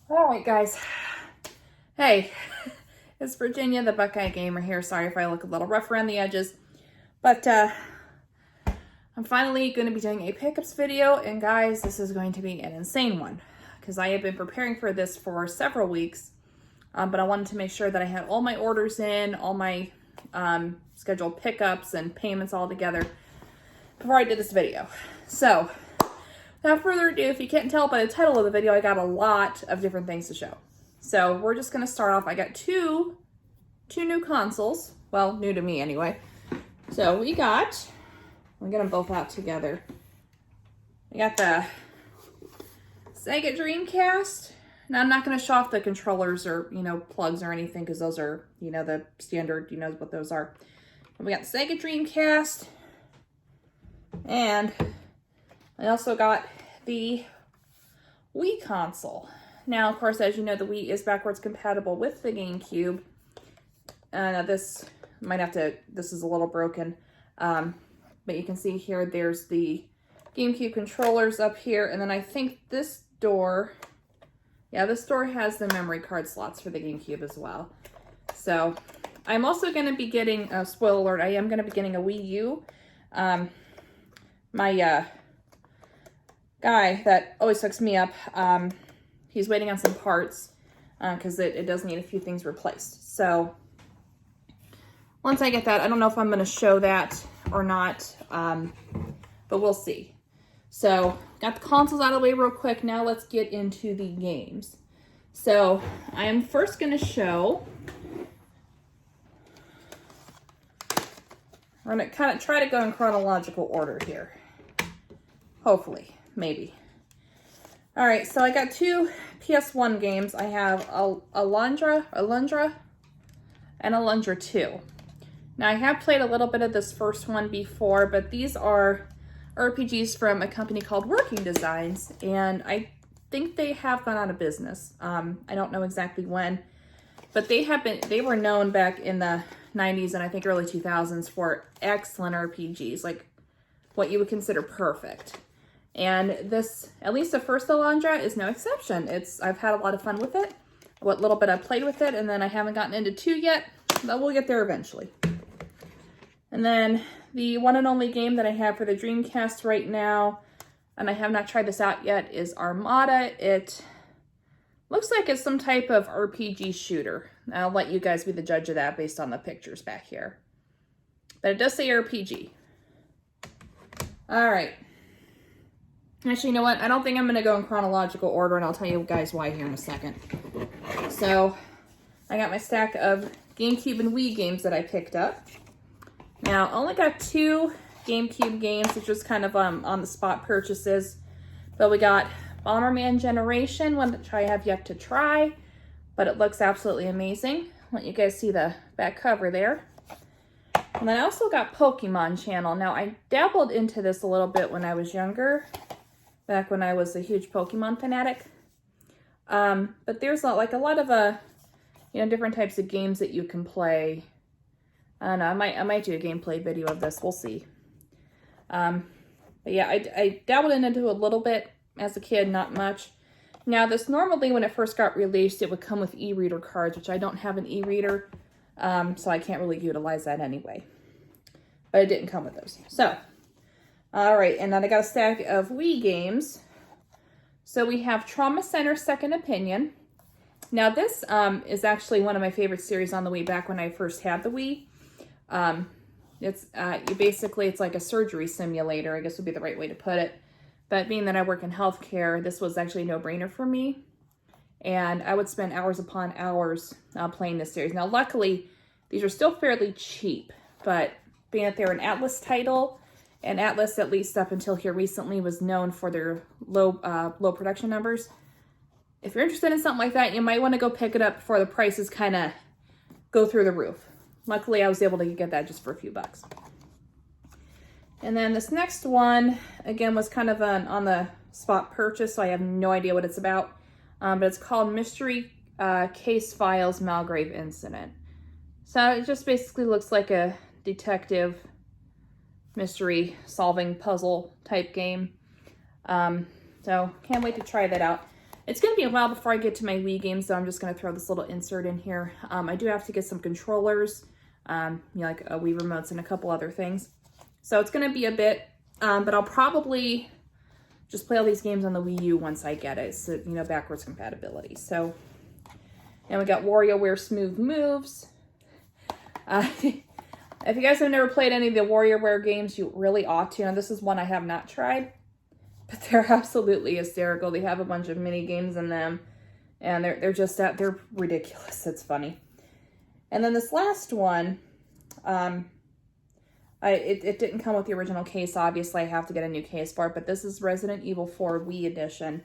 All right, guys. Hey, it's Virginia, the Buckeye Gamer here. Sorry if I look a little rough around the edges, but I'm finally going to be doing a pickups video, and guys, this is going to be an insane one because I have been preparing for this for several weeks, but I wanted to make sure that I had all my orders in, all my scheduled pickups and payments all together before I did this video. So, without further ado, if you can't tell by the title of the video, I got a lot of different things to show. So we're just gonna start off. I got two new consoles. Well, new to me anyway. So we'll get them both out together. We got the Sega Dreamcast. Now I'm not gonna show off the controllers or, plugs or anything because those are, the standard, what those are. But we got the Sega Dreamcast. And I also got the Wii console. Now, of course, as you know, the Wii is backwards compatible with the Gamecube. This is a little broken, but you can see here, there's the Gamecube controllers up here, and then I think this door has the memory card slots for the Gamecube as well. So, I'm also going to be getting, spoiler alert, I am going to be getting a Wii U. My guy that always hooks me up, he's waiting on some parts because it does need a few things replaced. So once I get that, I don't know if I'm going to show that or not, but we'll see. So got the consoles out of the way real quick. Now let's get into the games. So I am first going to show, we're going to kind of try to go in chronological order here. Hopefully, maybe. All right, so I got two PS1 games. I have Alundra, and Alundra 2. Now, I have played a little bit of this first one before, but these are RPGs from a company called Working Designs, and I think they have gone out of business. I don't know exactly when, but they were known back in the 90s and I think early 2000s for excellent RPGs, like what you would consider perfect. And this, at least the first Alundra, is no exception. I've had a lot of fun with it. What little bit I've played with it, and then I haven't gotten into 2 yet, but we'll get there eventually. And then the one and only game that I have for the Dreamcast right now, and I have not tried this out yet, is Armada. It looks like it's some type of RPG shooter. I'll let you guys be the judge of that based on the pictures back here. But it does say RPG. All right. Actually, you know what? I don't think I'm going to go in chronological order, and I'll tell you guys why here in a second. So, I got my stack of GameCube and Wii games that I picked up. Now, I only got 2 GameCube games, which was kind of on-the-spot purchases. But we got Bomberman Generation, one which I have yet to try, but it looks absolutely amazing. Let you guys see the back cover there. And then I also got Pokemon Channel. Now, I dabbled into this a little bit when I was younger, back when I was a huge Pokemon fanatic. But there's a lot of different types of games that you can play. I don't know, I might do a gameplay video of this. We'll see. But yeah, I dabbled into it a little bit as a kid, not much. Now, this normally, when it first got released, it would come with e-reader cards, which I don't have an e-reader, so I can't really utilize that anyway. But it didn't come with those. So, all right, and then I got a stack of Wii games. So we have Trauma Center Second Opinion. Now this is actually one of my favorite series on the Wii back when I first had the Wii. It's like a surgery simulator, I guess would be the right way to put it. But being that I work in healthcare, this was actually a no-brainer for me. And I would spend hours upon hours playing this series. Now luckily, these are still fairly cheap, but being that they're an Atlas title, and Atlas, at least up until here recently, was known for their low production numbers. If you're interested in something like that, you might want to go pick it up before the prices kind of go through the roof. Luckily, I was able to get that just for a few bucks. And then this next one, again, was kind of an on-the-spot purchase, so I have no idea what it's about. But it's called Mystery Case Files Malgrave Incident. So it just basically looks like a detective mystery solving puzzle type game. So can't wait to try that out. It's going to be a while before I get to my Wii games, so I'm just going to throw this little insert in here. I do have to get some controllers, like Wii remotes and a couple other things. So it's going to be a bit, but I'll probably just play all these games on the Wii U once I get it. So, backwards compatibility. So, and we got WarioWare Smooth Moves. If you guys have never played any of the WarioWare games, you really ought to. And this is one I have not tried. But they're absolutely hysterical. They have a bunch of mini games in them, and they're just they're ridiculous. It's funny. And then this last one, it didn't come with the original case. Obviously, I have to get a new case for it. But this is Resident Evil 4 Wii Edition.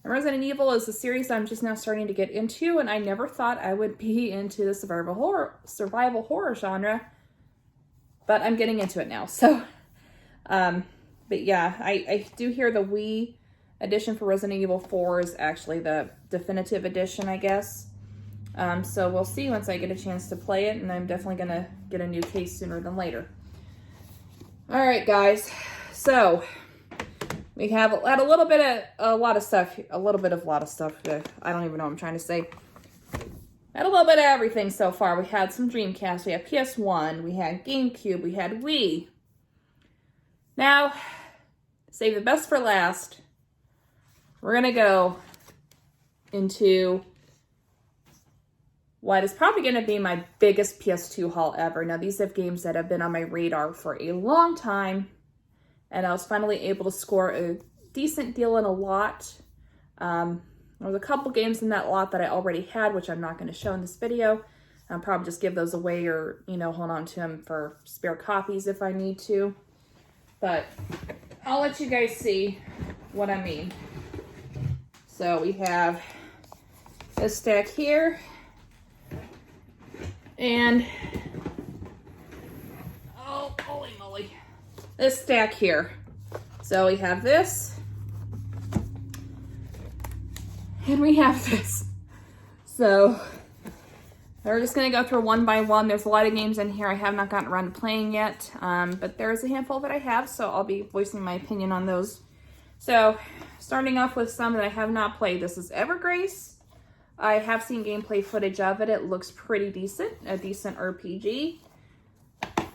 And Resident Evil is a series I'm just now starting to get into, and I never thought I would be into the survival horror genre. But I'm getting into it now. So, but yeah, I do hear the Wii edition for Resident Evil 4 is actually the definitive edition, I guess. So we'll see once I get a chance to play it, and I'm definitely going to get a new case sooner than later. All right, guys. So we have had a lot of stuff. I don't even know what I'm trying to say. Had a little bit of everything so far. We had some Dreamcast. We had PS1. We had Gamecube. We had Wii. Now, save the best for last. We're going to go into what is probably going to be my biggest PS2 haul ever. Now, these have games that have been on my radar for a long time, and I was finally able to score a decent deal in a lot. There was a couple games in that lot that I already had, which I'm not going to show in this video. I'll probably just give those away or, hold on to them for spare copies if I need to. But I'll let you guys see what I mean. So we have this stack here. And, oh, holy moly. This stack here. So we have this. And we have this. So we're just going to go through one by one. There's a lot of games in here I have not gotten around to playing yet. But there's a handful that I have, so I'll be voicing my opinion on those. So starting off with some that I have not played. This is Evergrace. I have seen gameplay footage of it. It looks pretty decent. A decent RPG.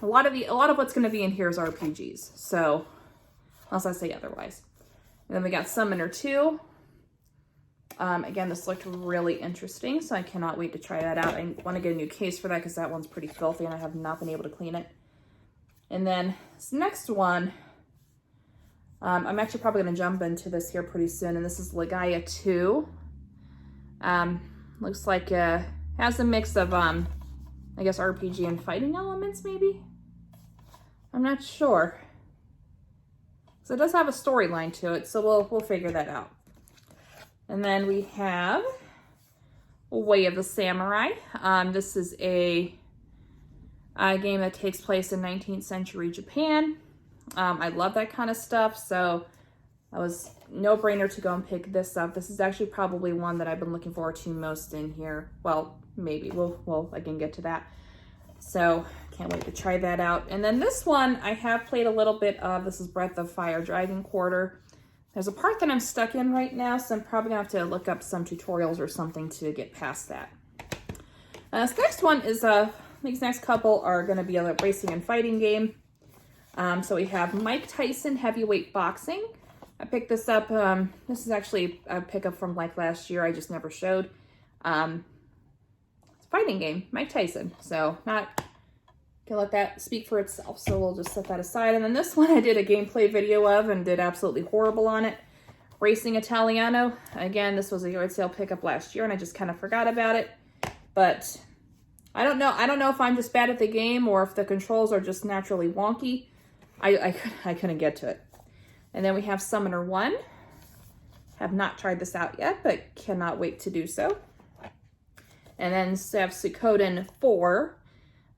A lot of what's going to be in here is RPGs. So, unless I say otherwise. And then we got Summoner 2. Again, this looked really interesting, so I cannot wait to try that out. I want to get a new case for that because that one's pretty filthy and I have not been able to clean it. And then this next one, I'm actually probably going to jump into this here pretty soon, and this is Legaia 2. Looks like has a mix of, I guess, RPG and fighting elements, maybe? I'm not sure. So it does have a storyline to it, so we'll figure that out. And then we have Way of the Samurai. This is a game that takes place in 19th century Japan. I love that kind of stuff, so it was no-brainer to go and pick this up. This is actually probably one that I've been looking forward to most in here. Well, maybe. We'll again get to that. So, can't wait to try that out. And then this one, I have played a little bit of. This is Breath of Fire Dragon Quarter. There's a part that I'm stuck in right now, so I'm probably going to have to look up some tutorials or something to get past that. This next one is, these next couple are going to be a racing and fighting game. So we have Mike Tyson Heavyweight Boxing. I picked this up, this is actually a pickup from like last year, I just never showed. It's a fighting game, Mike Tyson. So can let that speak for itself, so we'll just set that aside. And then this one I did a gameplay video of and did absolutely horrible on it. Racing Italiano. Again, this was a yard sale pickup last year and I just kind of forgot about it. But I don't know if I'm just bad at the game or if the controls are just naturally wonky. I couldn't get to it. And then we have Summoner 1. Have not tried this out yet, but cannot wait to do so. And then we have Suikoden 4.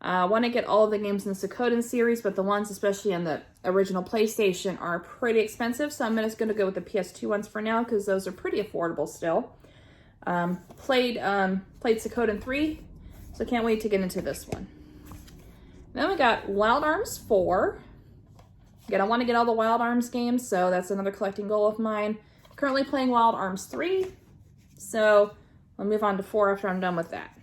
I want to get all of the games in the Suikoden series, but the ones, especially on the original PlayStation, are pretty expensive. So I'm just going to go with the PS2 ones for now, because those are pretty affordable still. Played Suikoden 3, so can't wait to get into this one. Then we got Wild Arms 4. Again, I want to get all the Wild Arms games, so that's another collecting goal of mine. Currently playing Wild Arms 3. So I'll move on to 4 after I'm done with that.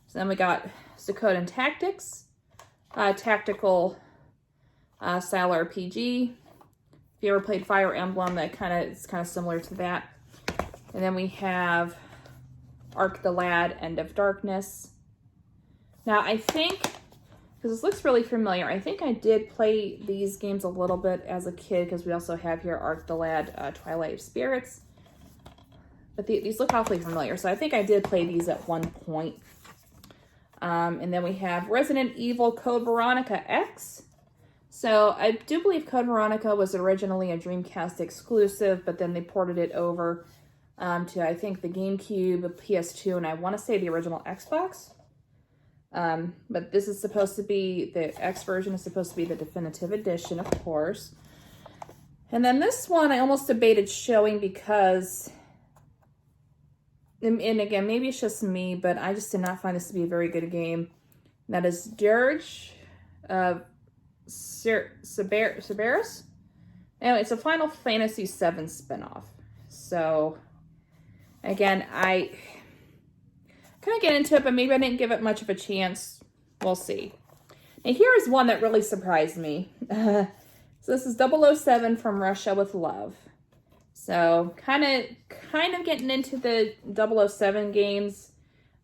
So then we got Suikoden Tactics, tactical style RPG. If you ever played Fire Emblem, it's kind of similar to that. And then we have Arc the Lad, End of Darkness. Now I think, because this looks really familiar, I think I did play these games a little bit as a kid, because we also have here Arc the Lad, Twilight of Spirits. But these look awfully familiar, so I think I did play these at one point. And then we have Resident Evil Code Veronica X. So I do believe Code Veronica was originally a Dreamcast exclusive, but then they ported it over to, I think, the Gamecube, PS2, and I want to say the original Xbox. But this is supposed to be, the X version is supposed to be the definitive edition, of course. And then this one I almost debated showing because, and again, maybe it's just me, but I just did not find this to be a very good game. And that is Dirge Cerberus. Anyway, it's a Final Fantasy VII spinoff. So, again, I couldn't get into it, but maybe I didn't give it much of a chance. We'll see. Now, here is one that really surprised me. So this is 007 From Russia with Love. So, kind of getting into the 007 games.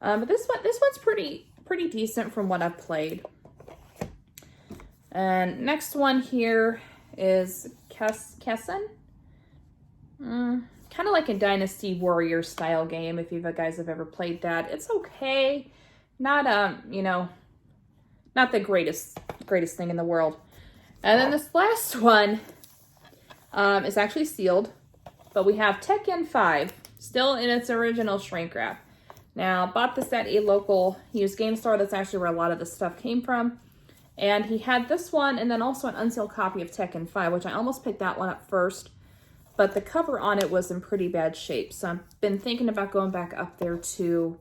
But this one's pretty decent from what I've played. And next one here is Tekken. Kind of like a Dynasty Warrior style game, if you guys have ever played that. It's okay. Not, not the greatest thing in the world. And then this last one is actually sealed. But we have Tekken 5, still in its original shrink wrap. Now, bought this at a local used game store. That's actually where a lot of this stuff came from. And he had this one and then also an unsealed copy of Tekken 5, which I almost picked that one up first. But the cover on it was in pretty bad shape. So I've been thinking about going back up there to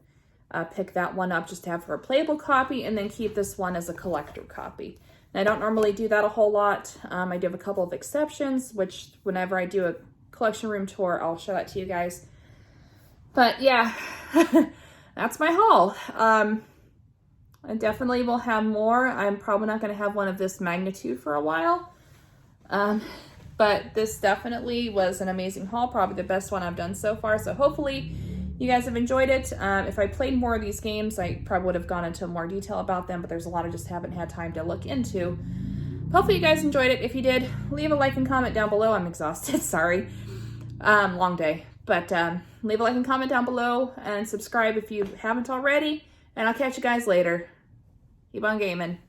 pick that one up just to have for a playable copy and then keep this one as a collector copy. And I don't normally do that a whole lot. I do have a couple of exceptions, which whenever I do a collection room tour, I'll show that to you guys. But yeah, that's my haul. I definitely will have more. I'm probably not going to have one of this magnitude for a while. But this definitely was an amazing haul, probably the best one I've done so far. So hopefully you guys have enjoyed it. If I played more of these games, I probably would have gone into more detail about them, but there's a lot I just haven't had time to look into. Hopefully you guys enjoyed it. If you did, leave a like and comment down below. I'm exhausted, sorry. Long day. But leave a like and comment down below and subscribe if you haven't already. And I'll catch you guys later. Keep on gaming.